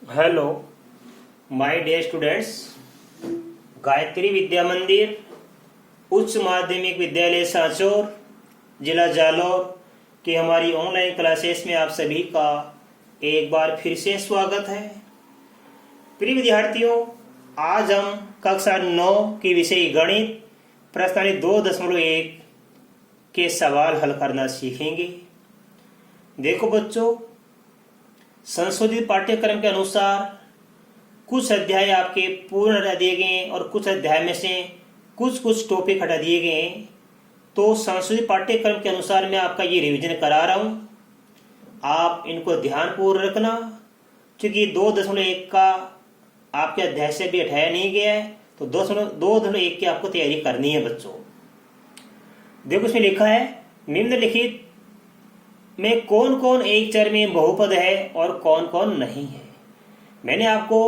Hello my dear students. Gayatri Vidya Mandir उच्च माध्यमिक विद्यालय सांचौर जिला जालौर की हमारी ऑनलाइन क्लासेस में आप सभी का एक बार फिर से स्वागत है। प्रिय विद्यार्थियों, आज हम कक्षा 9 की विषय गणित प्रश्नावली 2.1 के सवाल हल करना सीखेंगे। देखो बच्चों, संशोधित पाठ्यक्रम के अनुसार कुछ अध्याय आपके पूर्ण हटा दिए गए और कुछ अध्याय में से कुछ टॉपिक हटा दिए गए हैं। तो संशोधित पाठ्यक्रम के अनुसार मैं आपका ये रिवीजन करा रहा हूँ, आप इनको ध्यानपूर्वक रखना, क्योंकि 2.1 का आपके अध्याय से भी हटाया नहीं गया है। तो 2.1 की आपको तैयारी करनी है बच्चों। देखो, इसमें लिखा है निम्नलिखित में कौन कौन एक चर में बहुपद है और कौन कौन नहीं है। मैंने आपको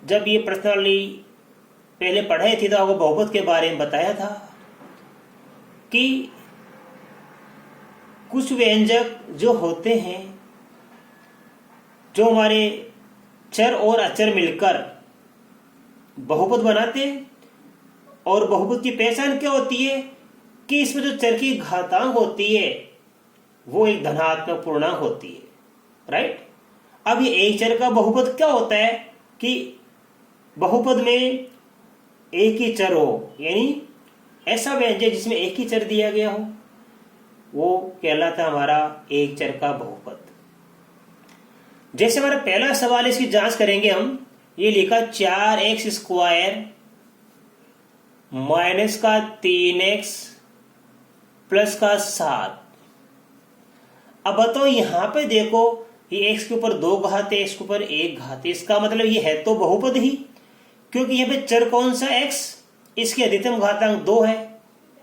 जब ये प्रश्नावली पहले पढ़ाई थी तो आपको बहुपद के बारे में बताया था कि कुछ व्यंजक जो होते हैं, जो हमारे चर और अचर मिलकर बहुपद बनाते हैं, और बहुपद की पहचान क्या होती है कि इसमें जो चर की घातांक होती है वो एक धनात्मक पूर्णांक होती है। राइट। अब ये एक चर का बहुपद क्या होता है कि बहुपद में एक ही चर हो, यानी ऐसा व्यंजक जिसमें एक ही चर दिया गया हो, वो कहलाता है हमारा एक चर का बहुपद। जैसे हमारा पहला सवाल, इसकी जांच करेंगे हम। ये लिखा 4x² माइनस का 3x प्लस का 7। अब बताओ, यहां पे देखो, ये x के ऊपर 2 घात है, x के ऊपर 1 घात है। इसका मतलब ये है तो बहुपद ही, क्योंकि यहाँ पे चर कौन सा x, इसकी अधिकतम घातांक 2 है।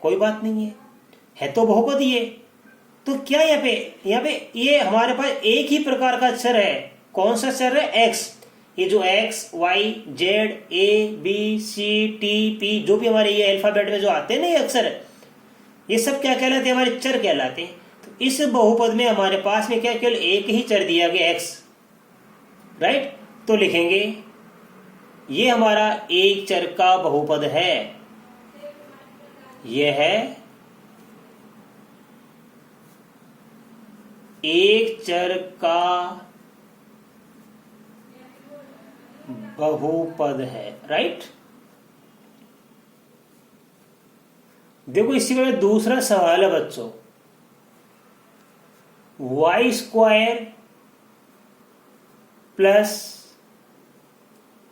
कोई बात नहीं है तो बहुपद ही है। तो क्या यहाँ पे ये हमारे पास एक ही प्रकार का चर है। कौन सा चर है? x। ये जो x, y, z, a, b, c, t, p, जो भी हमारे ये अल्फाबेट में जो आते हैं ना, ये अक्षर, ये सब क्या कहलाते हैं? हमारे चर कहलाते हैं। इस बहुपद में हमारे पास में क्या केवल एक ही चर दिया गया x। राइट। तो लिखेंगे ये हमारा एक चर का बहुपद है। यह है एक चर का बहुपद है। राइट। देखो, इसी में दूसरा सवाल है बच्चों, y² प्लस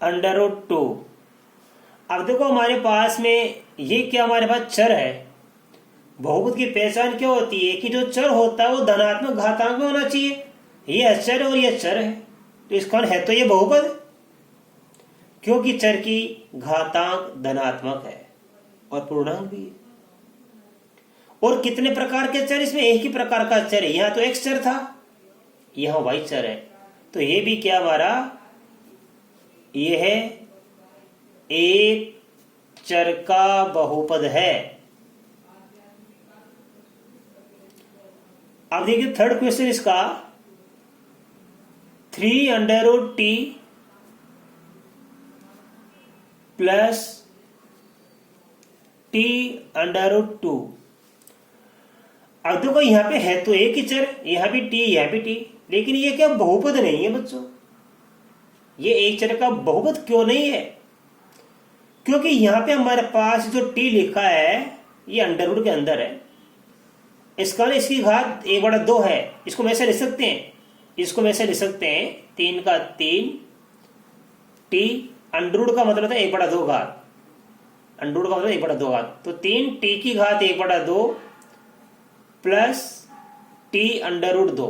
√2। अब देखो, हमारे पास में ये क्या, हमारे पास चर है। बहुपद की पहचान क्या होती है कि जो चर होता है वो धनात्मक घातांक में होना चाहिए। ये अचर और ये चर है, तो इसका है तो ये बहुपद, क्योंकि चर की घातांक धनात्मक है और पूर्णांक भी है। और कितने प्रकार के चर? इसमें एक ही प्रकार का चर है। यहां तो x चर था, यहां y चर है। तो ये भी क्या हमारा, ये है एक चर का बहुपद है। अब देखिए थर्ड क्वेश्चन इसका, 3√t प्लस t√2। अब देखो, यहां पे है तो एक ही चर, यहां भी t, यहां भी t, लेकिन ये क्या बहुपद नहीं है बच्चों। ये एक चर का बहुपद क्यों नहीं है? क्योंकि यहां पे हमारे पास जो t लिखा है ये अंडरवुड के अंदर है। इसका इसकी घात 1/2 है। इसको मैं ऐसे लिख सकते हैं, इसको मैं ऐसे लिख सकते हैं, 3 का 3 t, अंडरवुड का मतलब है 1/2 घात, अंडरवुड का मतलब 1/2 घात। तो 3t की घात 1/2 प्लस t√2।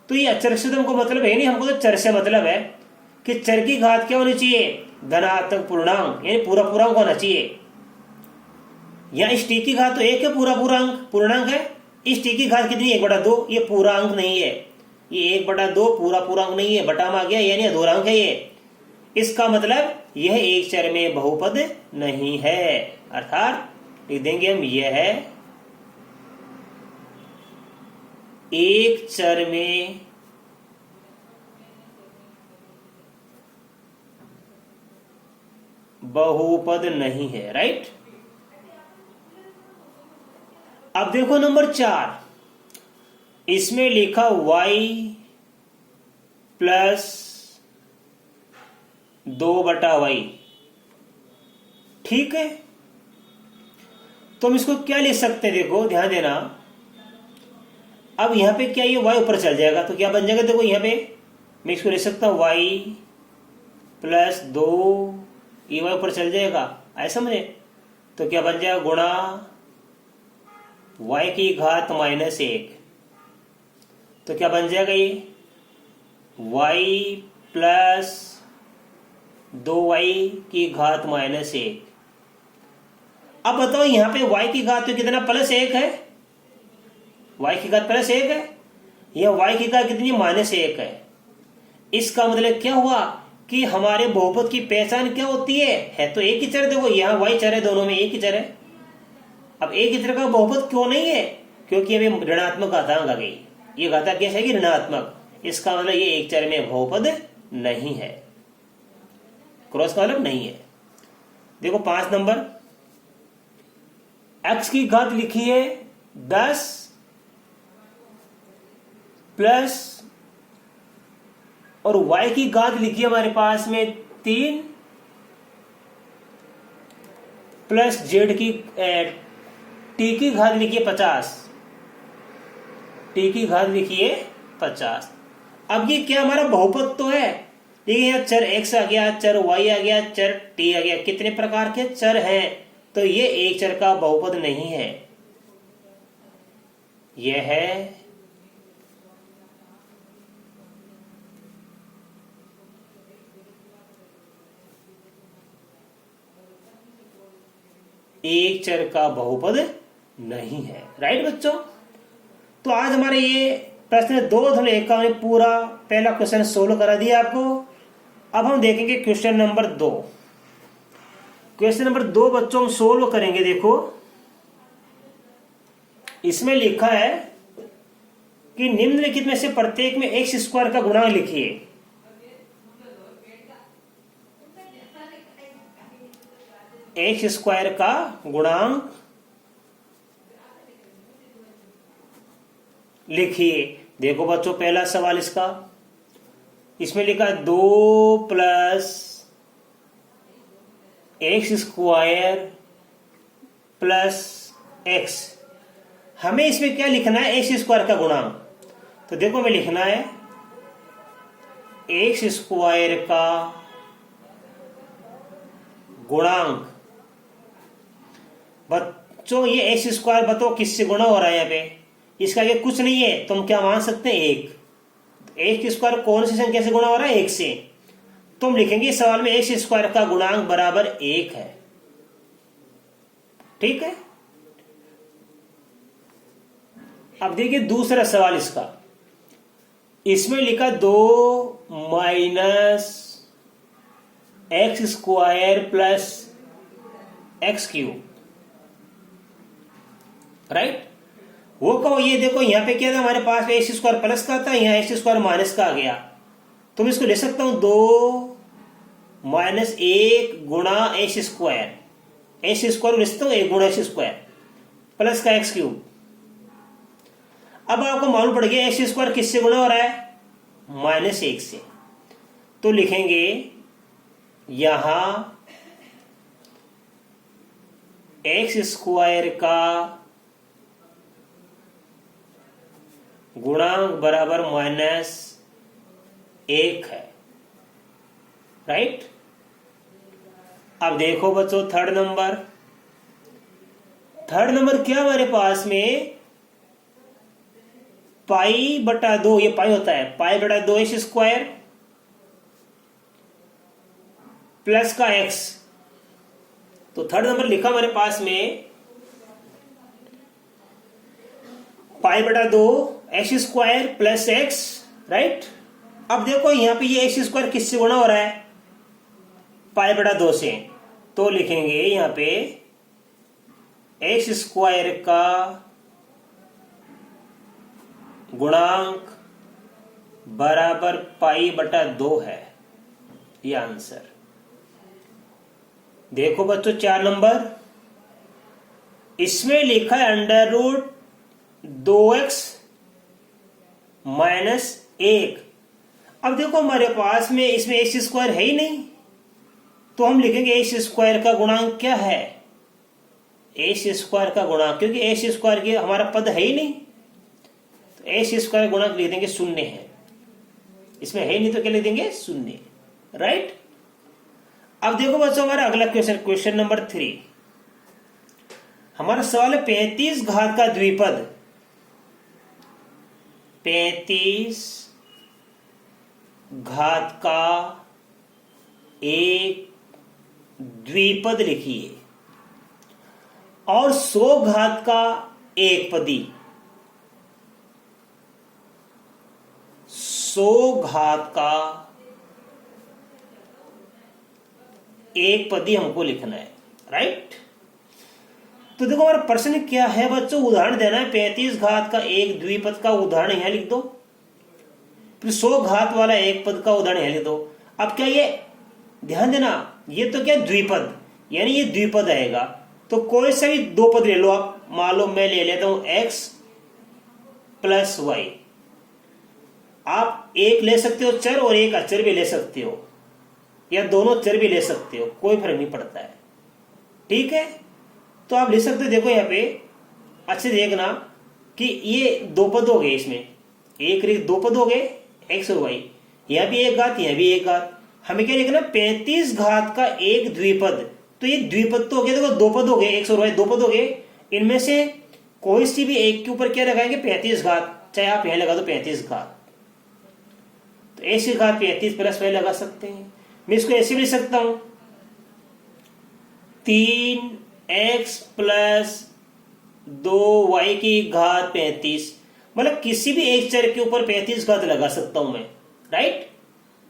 तो ये अचर से तो हमको मतलब है नहीं, हमको तो चर से मतलब है कि चर की घात क्या होनी चाहिए? धनात्मक पूर्णांक, यानी पूरा पूर्णांक होना चाहिए। यहाँ इस t की घात तो 1 है, पूरा पूर्णांक है। इस t की घात कितनी? 1/2। ये पूरा अंक नहीं है, ये 1/2 पूरा पूर्णांक नहीं है, बटा में आ गया, यानी अधूरांक है ये। इसका मतलब यह एक चर में बहुपद नहीं है। अर्थात लिख देंगे हम, यह है एक चर में बहुपद नहीं है। राइट। अब देखो नंबर 4, इसमें लिखा y प्लस 2/y। ठीक है, तो हम इसको क्या लिख सकते हैं? देखो ध्यान देना, अब यहां पे क्या ये y ऊपर चल जाएगा तो क्या बन जाएगा? देखो यहां पे मैं इसको लिख सकता हूं y प्लस 2, ये y ऊपर चल जाएगा, ऐसा समझे? तो क्या बन जाएगा? गुणा y की घात -1। तो क्या बन जाएगा? ये y प्लस 2y की घात -1। अब बताओ यहां पे y की घात तो कितना? +1 है। y की घात +1 है, यह y की घात कितनी? -1 है। इसका मतलब क्या हुआ कि हमारे बहुपद की पहचान क्या होती है तो एक ही चर। देखो यहां y चर है, दोनों में एक ही चर है। अब एक ही चर का बहुपद क्यों नहीं है? क्योंकि अभी ऋणात्मक घातांक आ गई। ये घातांक कैसे है कि ऋणात्मक, इसका मतलब ये एक चर में बहुपद नहीं है, क्रॉस का मतलब नहीं है। देखो 5 नंबर, x की घात लिखी है 10 प्लस, और y की घात लिखी है हमारे पास में 3 प्लस z की t की घात लिखी है 50। t की घात लिखी है 50। अब ये क्या हमारा बहुपद तो है, लेकिन यहाँ चर x आ गया, चर y आ गया, चर t आ गया, कितने प्रकार के चर हैं, तो ये एक चर का बहुपद नहीं है। यह है एक चर का बहुपद नहीं है। राइट बच्चों, तो आज हमारे ये प्रश्न 2/1 का हमने पूरा पहला क्वेश्चन सोल्व करा दिया आपको। अब हम देखेंगे क्वेश्चन नंबर 2। क्वेश्चन नंबर 2 बच्चों हम सोल्व करेंगे। देखो इसमें लिखा है कि निम्नलिखित में से प्रत्येक में x² का गुणांक लिखिए। x² का गुणांक लिखिए। देखो बच्चों पहला सवाल इसका, इसमें लिखा 2 प्लस x² प्लस x। हमें इसमें क्या लिखना है? x² का गुणांक। तो देखो हमें लिखना है x² का गुणांक। बच्चों ये x² बताओ किससे गुणा हो रहा है? यहाँ पे इसका ये कुछ नहीं है, तो हम क्या मान सकते हैं? 1। x² कौन सी संख्या से गुणा हो रहा है? 1 से। तो हम लिखेंगे इस सवाल में x² का गुणांक बराबर 1 है। ठीक है, अब देखिए दूसरा सवाल इसका, इसमें लिखा 2 minus x² plus x³। Right, वो कहो ये देखो यहाँ पे क्या था हमारे पास में x² प्लस का था, यहाँ x² माइनस का आ गया। तो मैं इसको ले सकता हूं 2 माइनस 1 गुणा x² ले सकता हूं 1 गुणा x² प्लस का x³। अब आपको मालूम पड़ गया x² किससे गुणा हो रहा है? -1 से। तो लिखेंगे यहां x² का गुणांक बराबर -1 है। राइट, अब देखो बच्चों थर्ड नंबर क्या हमारे पास में π/2, ये पाई होता है, π/2 x² प्लस का x। तो थर्ड नंबर लिखा हमारे पास में π/2 x² प्लस x। राइट, अब देखो यहां पे ये x² किससे गुणा हो रहा है? π/2 से। तो लिखेंगे यहां पे x² का गुणांक बराबर π/2 है, ये आंसर। देखो बच्चों 4 नंबर, इसमें लिखा है √2x - 1। अब देखो हमारे पास में इसमें एक्स स्क्वायर है ही नहीं, तो हम लिखेंगे एक्स स्क्वायर का गुणांक क्या है, एक्स स्क्वायर का गुणांक, क्योंकि एक्स स्क्वायर की हमारा पद है ही नहीं, तो एक्स स्क्वायर गुणांक लिख देंगे 0 है, इसमें है नहीं तो क्या लिख देंगे 0, राइट। अब देखो बच्चों हमारा अगला क्वेश्चन, क्वेश्चन नंबर 3। हमारा सवाल है 35 घात का द्विपद, 35 घात का एक द्विपद लिखिए और 100 घात का एक पदी, 100 घात का एक पदी हमको लिखना है, राइट। तो देखो हमारा प्रश्न क्या है बच्चों, उदाहरण देना है। 35 घात का एक द्विपद का उदाहरण यहां लिख दो, फिर 100 घात वाला एक पद का उदाहरण यहां लिख दो। अब क्या ये ध्यान देना, ये तो क्या द्विपद, यानी ये द्विपद आएगा, तो कोई सा भी दो पद ले लो आप। मान लो मैं ले लेता हूं x + y, आप एक ले सकते हो चर और एक अचर भी ले सकते हो, या दोनों चर भी ले सकते हो, कोई फर्क नहीं पड़ता है, ठीक है। तो आप ले सकते हो, देखो यहाँ पे अच्छे देखना कि ये दो पद हो गए, इसमें एक रे दो पद हो गए x और y, यह भी एक घात, यह भी एक घात। हमें क्या लिखना, 35 घात का एक द्विपद, तो ये द्विपद तो हो गया, देखो दो पद हो गए, x और y दो पद हो गए, इनमें से कोई सी भी एक के ऊपर क्या लगाएंगे 35 घात, चाहे आप यहां लगा दो 35 घात, तो x की घात 35 + y लगा सकते हैं। मैं इसको ऐसे भी लिख सकता हूं 3x + 2y की घात 35, मतलब किसी भी एक चर के ऊपर 35 घात लगा सकता हूं मैं, राइट।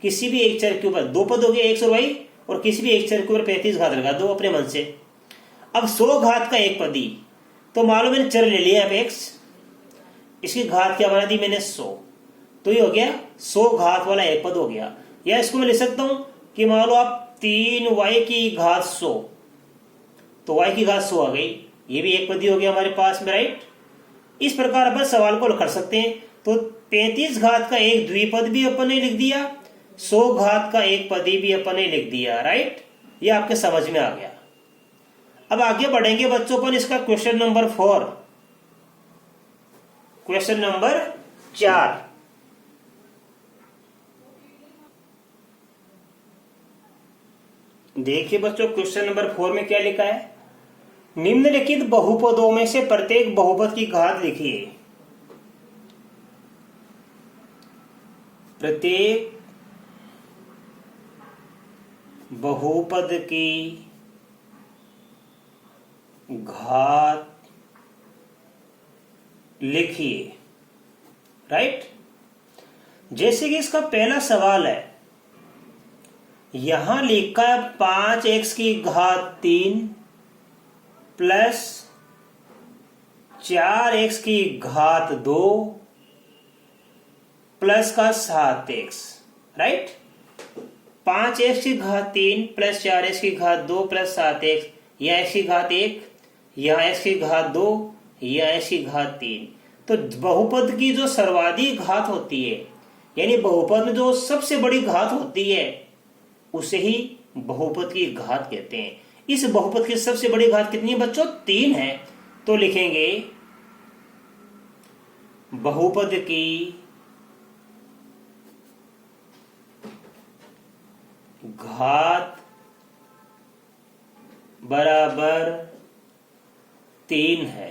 किसी भी एक चर के ऊपर दो पद हो गए x और y, और किसी भी एक चर के ऊपर 35 घात लगा दो अपने मन से। अब 100 घात का एक पदी, तो मान लो मैंने चर ले लिया अब x, इसकी घात क्या बना दी मैंने 100, तो ये हो गया 100 घात वाला एक पद हो गया। या इसको मैं लिख सकता हूं कि मान लो आप 3y की घात 100, तो y की घात 100 आ गई, ये भी एक पदी हो गया हमारे पास में, राइट। इस प्रकार अपन सवाल को कर सकते हैं। तो 35 घात का एक द्विपद भी अपन ने लिख दिया, 100 घात का एक पदी भी अपन ने लिख दिया, राइट। ये आपके समझ में आ गया। अब आगे बढ़ेंगे बच्चों अपन इसका क्वेश्चन नंबर 4, क्वेश्चन नंबर 4। देखिए बच्चों क्वेश्चन नंबर 4 में क्या लिखा है, निम्नलिखित बहुपदों में से प्रत्येक बहुपद की घात लिखिए। प्रत्येक बहुपद की घात लिखिए, राइट। जैसे कि इसका पहला सवाल है, यहां लिखा है 5x की घात 3 + 4x की घात 2 प्लस का 7x, राइट। 5x की घात 3 + 4x की घात 2 + 7x, या x की घात 1, या x की घात 2, या x की घात 3। तो बहुपद की जो सर्वाधिक घात होती है, यानी बहुपद में जो सबसे बड़ी घात होती है, उसे ही बहुपद की घात कहते हैं। इस बहुपद की सबसे बड़ी घात कितनी है बच्चों, 3 है। तो लिखेंगे बहुपद की घात बराबर 3 है,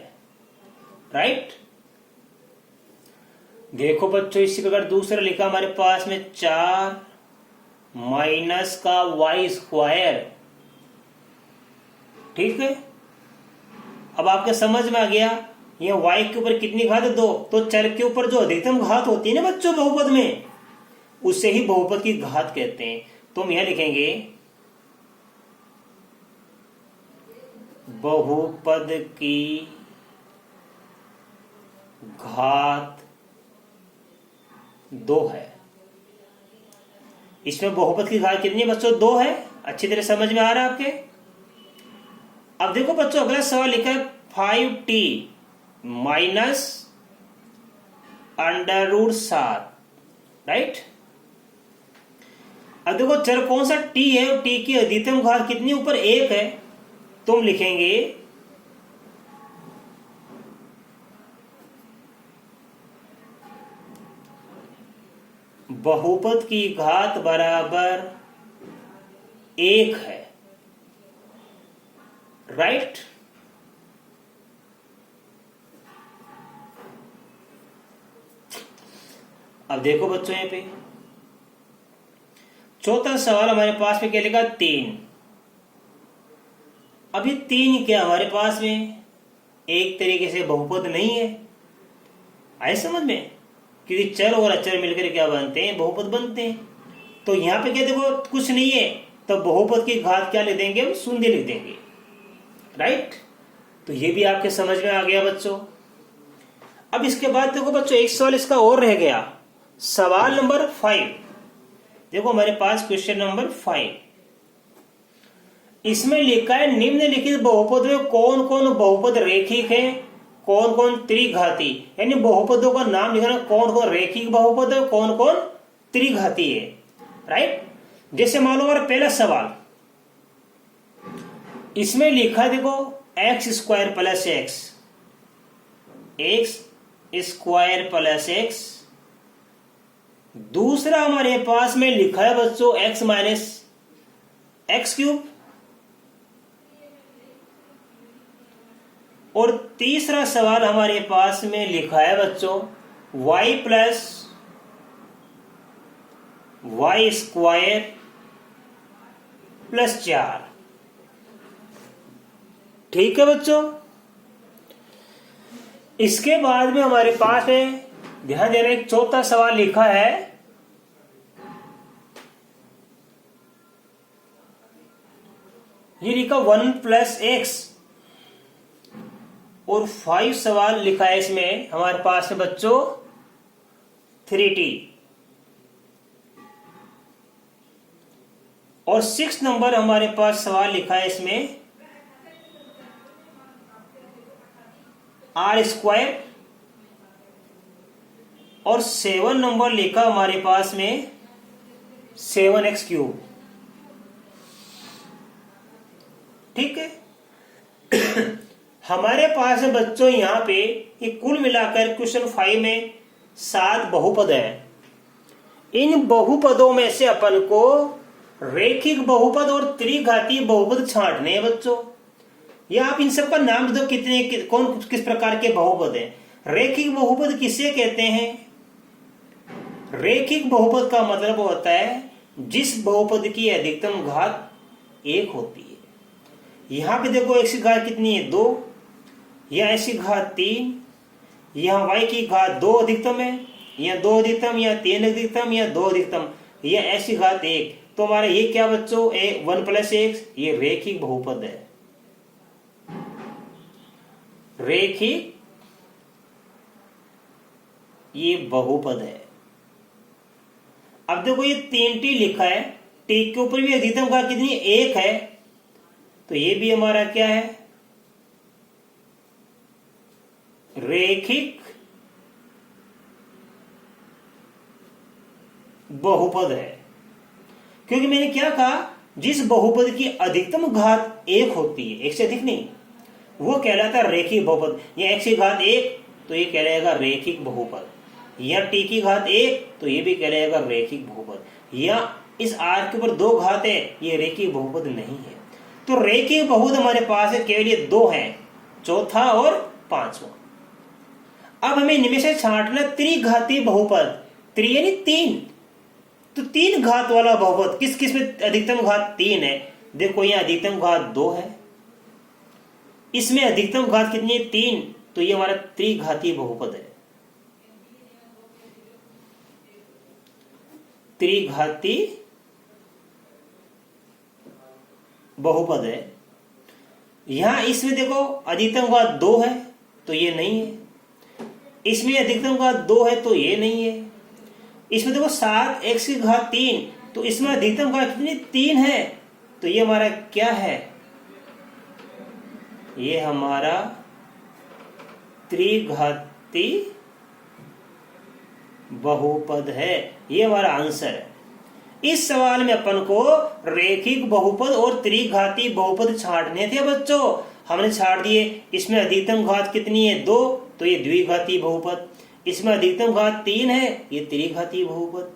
राइट। देखो बच्चों इसी प्रकार दूसरा लिखा हमारे पास में 4 माइनस का y², ठीक है। अब आपके समझ में आ गया, यह y के ऊपर कितनी घात है 2, तो चर के ऊपर जो अधिकतम घात होती है ना बच्चों बहुपद में, उसे ही बहुपद की घात कहते हैं। तो हम यह लिखेंगे बहुपद की घात 2 है। इसमें बहुपद की घात कितनी है बच्चों, 2 है। अच्छी तरह समझ में आ रहा है आपके, अब देखो बच्चों, अगला सवाल लिखा है 5t माइनस √7, राइट। अब देखो चर कौन सा t है और t की अधिकतम घात कितनी, ऊपर 1 है, तुम लिखेंगे बहुपद की घात बराबर 1 है, राइट। अब देखो बच्चों, यहां पे चौथा सवाल हमारे पास में क्या लिखा, 3। अभी 3 क्या हमारे पास में एक तरीके से बहुपद नहीं है, आए समझ में, क्योंकि चर और अचर मिलकर क्या बनते हैं, बहुपद बनते हैं। तो यहां पे क्या देखो कुछ नहीं है, तो बहुपद की घात क्या लिख देंगे, हम 0 लिख देंगे, राइट। तो ये भी आपके समझ में आ गया बच्चों। अब इसके बाद देखो बच्चों, एक सवाल इसका और रह गया, सवाल नंबर 5। देखो हमारे पास क्वेश्चन नंबर 5, इसमें लिखा है निम्नलिखित बहुपद में कौन कौन बहुपद रेखिक है, कौन कौन त्रिघाती, यानी बहुपदों का नाम लिखना, कौन कौन रेखिक बहुपद है, कौन कौन त्रिघाती है, राइट। जैसे मान लो हमारा पहला सवाल, इसमें लिखा है देखो x² + x²+x। दूसरा हमारे पास में लिखा है बच्चों x - x³। और तीसरा सवाल हमारे पास में लिखा है बच्चों y + y² + 4। ठीक है बच्चों। इसके बाद में हमारे पास है, ध्यान देना, एक चौथा सवाल लिखा है, ये लिखा 1 + x। और 5 सवाल लिखा है इसमें हमारे पास है बच्चों 3t। और 6 नंबर हमारे पास सवाल लिखा है इसमें r²। और 7 नंबर लिखा हमारे पास में 7x³। ठीक है। हमारे पास है बच्चों यहां पे ये कुल मिलाकर क्वेश्चन 5 में 7 बहुपद है। इन बहुपदों में से अपन को रेखिक बहुपद और त्रिघातीय बहुपद छांटने हैं बच्चों। या आप इन सब का नाम दो, कितने कौन किस प्रकार के बहुपद हैं। रेखिक बहुपद किसे कहते हैं? रेखिक बहुपद का मतलब होता है जिस बहुपद की अधिकतम घात 1 होती है। यहां पे देखो x की घात कितनी है 2, या x की घात 3, यहाँ y की घात 2 अधिकतम है, या 2 अधिकतम, या 3 अधिकतम, या 2 अधिकतम, या x की घात 1। तो हमारा ये क्या बच्चों 1 + x, ये रेखिक बहुपद है। रेखिक ये बहुपद है। अब देखो ये 3t लिखा है, t के ऊपर भी अधिकतम घात कितनी 1 है, तो ये भी हमारा क्या है रेखिक बहुपद है। क्योंकि मैंने क्या कहा, जिस बहुपद की अधिकतम घात 1 होती है, 1 से अधिक नहीं, वो कहलाता है रेखिक बहुपद। या x की घात 1 तो ये कहलाएगा रेखिक बहुपद, या t की घात 1 तो ये भी कहलाएगा रेखिक बहुपद, या इस r के ऊपर 2 घात है, ये रेखिक बहुपद नहीं है। तो रेखिक बहुपद हमारे पास है केवल ये 2 हैं, चौथा और पांचवा। अब हमें इनमें से छांटना त्रिघातीय बहुपद, त्रि यानी 3, तो 3 घात वाला बहुपद किस किस में अधिकतम घात 3 है। देखो यहाँ अधिकतम घात 2 है, इसमें अधिकतम घात कितनी है 3, तो ये हमारा त्रिघातीय बहुपद है। त्रिघातीय बहुपद है। यहां इसमें देखो अधिकतम घात 2 है तो ये नहीं है, इसमें अधिकतम घात 2 है तो ये नहीं है, इसमें देखो 7x की घात 3 तो इसमें अधिकतम घात कितनी 3 है, तो ये हमारा क्या है ये हमारा त्रिघाती बहुपद है। ये हमारा आंसर है। इस सवाल में अपन को रेखिक बहुपद और त्रिघाती बहुपद छांटने थे बच्चों। हमने छांट दिए। इसमें अधिकतम घात कितनी है 2, तो ये द्विघाती बहुपद। इसमें अधिकतम घात 3 है, ये त्रिघाती बहुपद।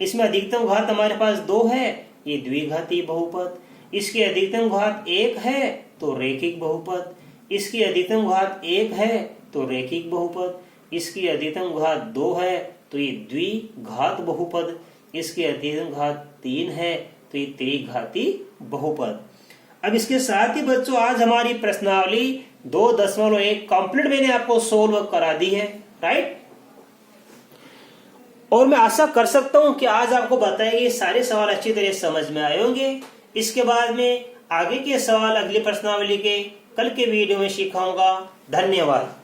इसमें अधिकतम घात हमारे पास 2 है, ये द्विघाती बहुपद। इसकी अधिकतम घात 1 है तो रेखिक बहुपद। इसकी अधिकतम घात 1 है तो रेखिक बहुपद। इसकी अधिकतम घात 2 है तो ये द्विघात बहुपद। इसकी अधिकतम घात 3 है तो ये त्रिघाती बहुपद। अब इसके साथ ही बच्चों आज हमारी प्रश्नावली 2.1 कंप्लीट मैंने आपको सोल्व करा दी है, राइट। और मैं आशा कर सकता हूं कि आज आपको बताए गए सारे सवाल अच्छी तरह समझ में आए होंगे। इसके बाद में आगे के सवाल अगली प्रश्नावली के कल के वीडियो में सिखाऊंगा। धन्यवाद।